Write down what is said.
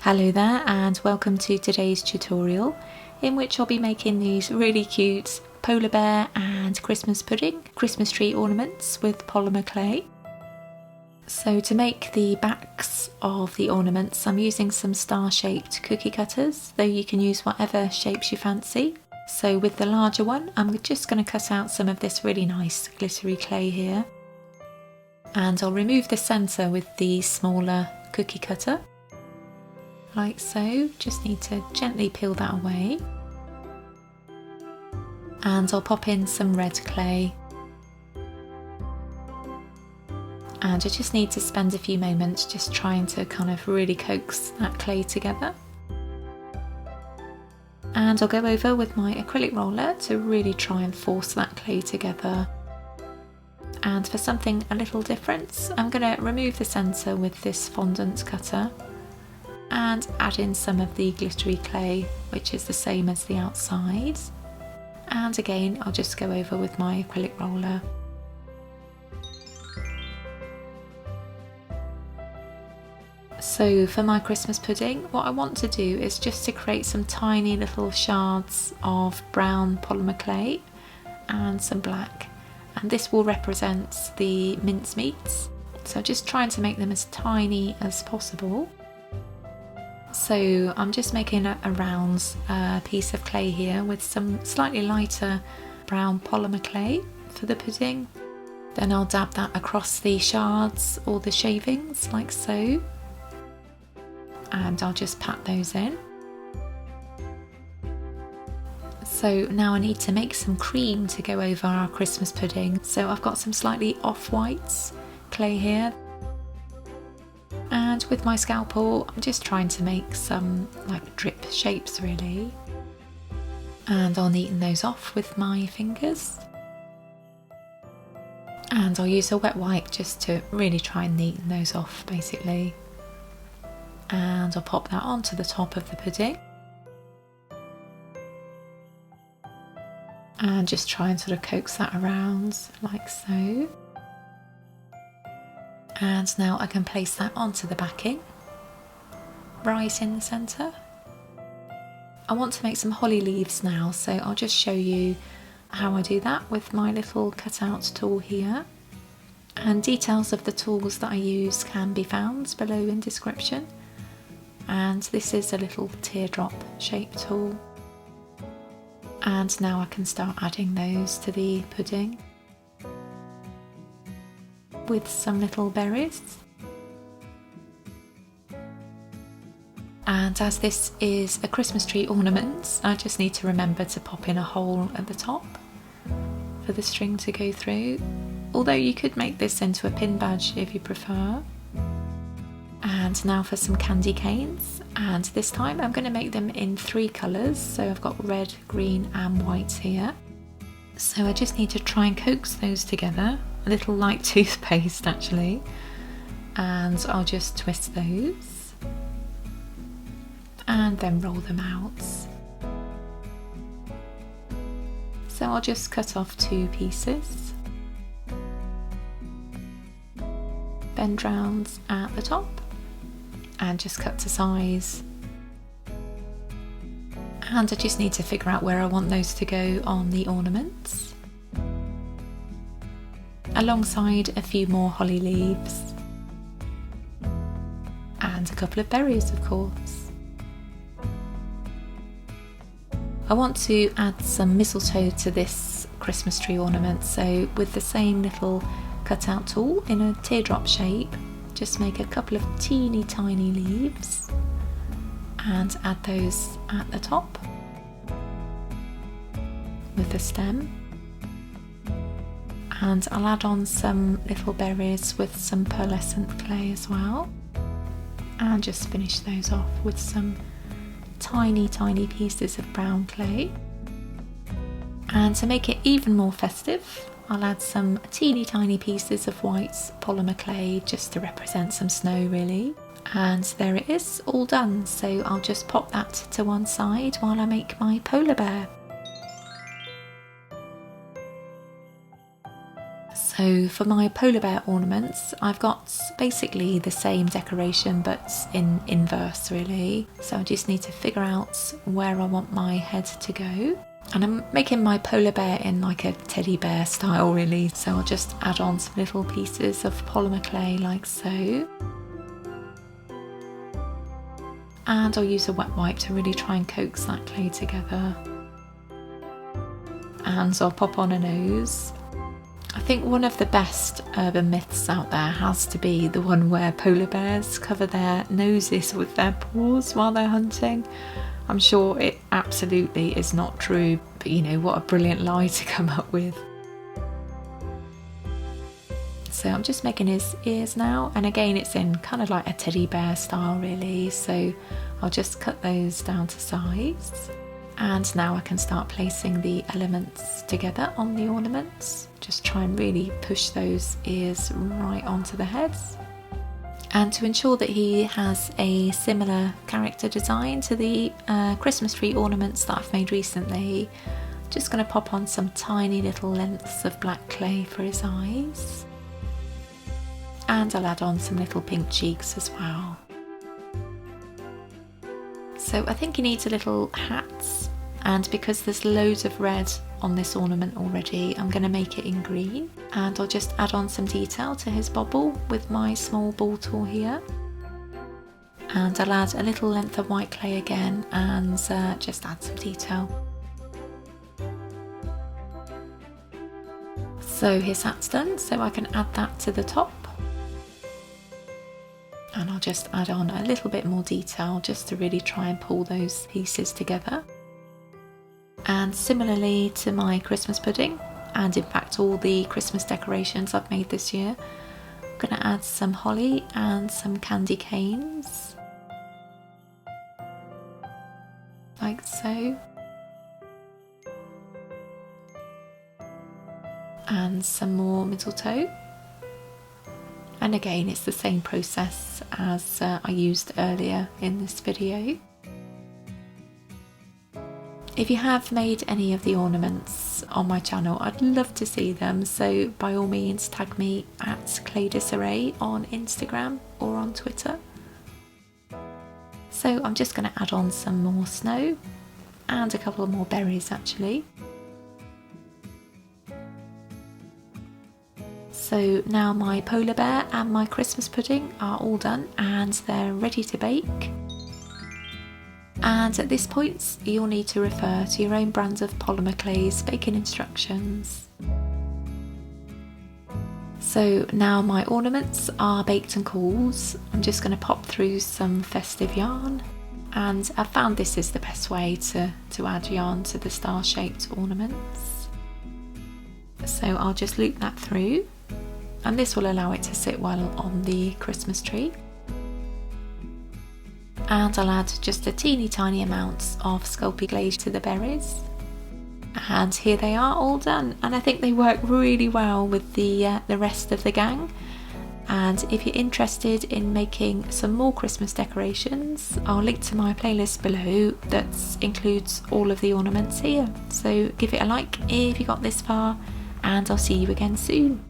Hello there and welcome to today's tutorial in which I'll be making these really cute polar bear and Christmas pudding Christmas tree ornaments with polymer clay. So to make the backs of the ornaments I'm using some star-shaped cookie cutters, though you can use whatever shapes you fancy. So with the larger one I'm just going to cut out some of this really nice glittery clay here, and I'll remove the centre with the smaller cookie cutter. Like so, just need to gently peel that away. And I'll pop in some red clay. And I just need to spend a few moments just trying to kind of really coax that clay together. And I'll go over with my acrylic roller to really try and force that clay together. And for something a little different, I'm going to remove the centre with this fondant cutter and add in some of the glittery clay, which is the same as the outside. And again, I'll just go over with my acrylic roller. So for my Christmas pudding, what I want to do is just to create some tiny little shards of brown polymer clay and some black. And this will represent the mincemeats. So just trying to make them as tiny as possible. So I'm just making a round piece of clay here with some slightly lighter brown polymer clay for the pudding. Then I'll dab that across the shards or the shavings like so. And I'll just pat those in. So now I need to make some cream to go over our Christmas pudding. So I've got some slightly off-white clay here. And with my scalpel, I'm just trying to make some like drip shapes really. And I'll neaten those off with my fingers. And I'll use a wet wipe just to really try and neaten those off basically. And I'll pop that onto the top of the pudding. And just try and sort of coax that around like so. And now I can place that onto the backing, right in the centre. I want to make some holly leaves now, so I'll just show you how I do that with my little cutout tool here. And details of the tools that I use can be found below in description. And this is a little teardrop shape tool. And now I can start adding those to the pudding with some little berries. And as this is a Christmas tree ornament, I just need to remember to pop in a hole at the top for the string to go through, although you could make this into a pin badge if you prefer. And now for some candy canes, and this time I'm going to make them in 3 colours, so I've got red, green and white here. So I just need to try and coax those together, a little like toothpaste actually, and I'll just twist those and then roll them out. So I'll just cut off 2 pieces, bend round at the top and just cut to size. And I just need to figure out where I want those to go on the ornaments, alongside a few more holly leaves and a couple of berries of course. I want to add some mistletoe to this Christmas tree ornament, so with the same little cutout tool in a teardrop shape, just make a couple of teeny tiny leaves and add those at the top with the stem. And I'll add on some little berries with some pearlescent clay as well, and just finish those off with some tiny pieces of brown clay. And to make it even more festive, I'll add some teeny tiny pieces of white polymer clay just to represent some snow really. And there it is, all done. So I'll just pop that to one side while I make my polar bear. So for my polar bear ornaments, I've got basically the same decoration but in inverse really. So I just need to figure out where I want my head to go. And I'm making my polar bear in like a teddy bear style really. So I'll just add on some little pieces of polymer clay like so. And I'll use a wet wipe to really try and coax that clay together. And I'll pop on a nose. I think one of the best urban myths out there has to be the one where polar bears cover their noses with their paws while they're hunting. I'm sure it absolutely is not true, but you know, what a brilliant lie to come up with. So I'm just making his ears now, and again it's in kind of like a teddy bear style really, so I'll just cut those down to size. And now I can start placing the elements together on the ornaments. Just try and really push those ears right onto the heads. And to ensure that he has a similar character design to the Christmas tree ornaments that I've made recently, just going to pop on some tiny little lengths of black clay for his eyes. And I'll add on some little pink cheeks as well. So I think he needs a little hat, and because there's loads of red on this ornament already, I'm going to make it in green, and I'll just add on some detail to his bobble with my small ball tool here. And I'll add a little length of white clay again and just add some detail. So his hat's done, so I can add that to the top. And I'll just add on a little bit more detail just to really try and pull those pieces together. And similarly to my Christmas pudding, and in fact all the Christmas decorations I've made this year, I'm going to add some holly and some candy canes, like so. And some more mistletoe. And again, it's the same process as I used earlier in this video. If you have made any of the ornaments on my channel, I'd love to see them, so by all means tag me at claydisarray on Instagram or on Twitter. So I'm just going to add on some more snow and a couple more berries actually. So now my polar bear and my Christmas pudding are all done and they're ready to bake. And at this point you'll need to refer to your own brand of polymer clay's baking instructions. So now my ornaments are baked and cooled. I'm just going to pop through some festive yarn, and I found this is the best way to add yarn to the star-shaped ornaments. So I'll just loop that through, and this will allow it to sit well on the Christmas tree. And I'll add just a teeny tiny amount of Sculpey glaze to the berries. And here they are all done, and I think they work really well with the rest of the gang. And if you're interested in making some more Christmas decorations, I'll link to my playlist below that includes all of the ornaments here. So give it a like if you got this far, and I'll see you again soon.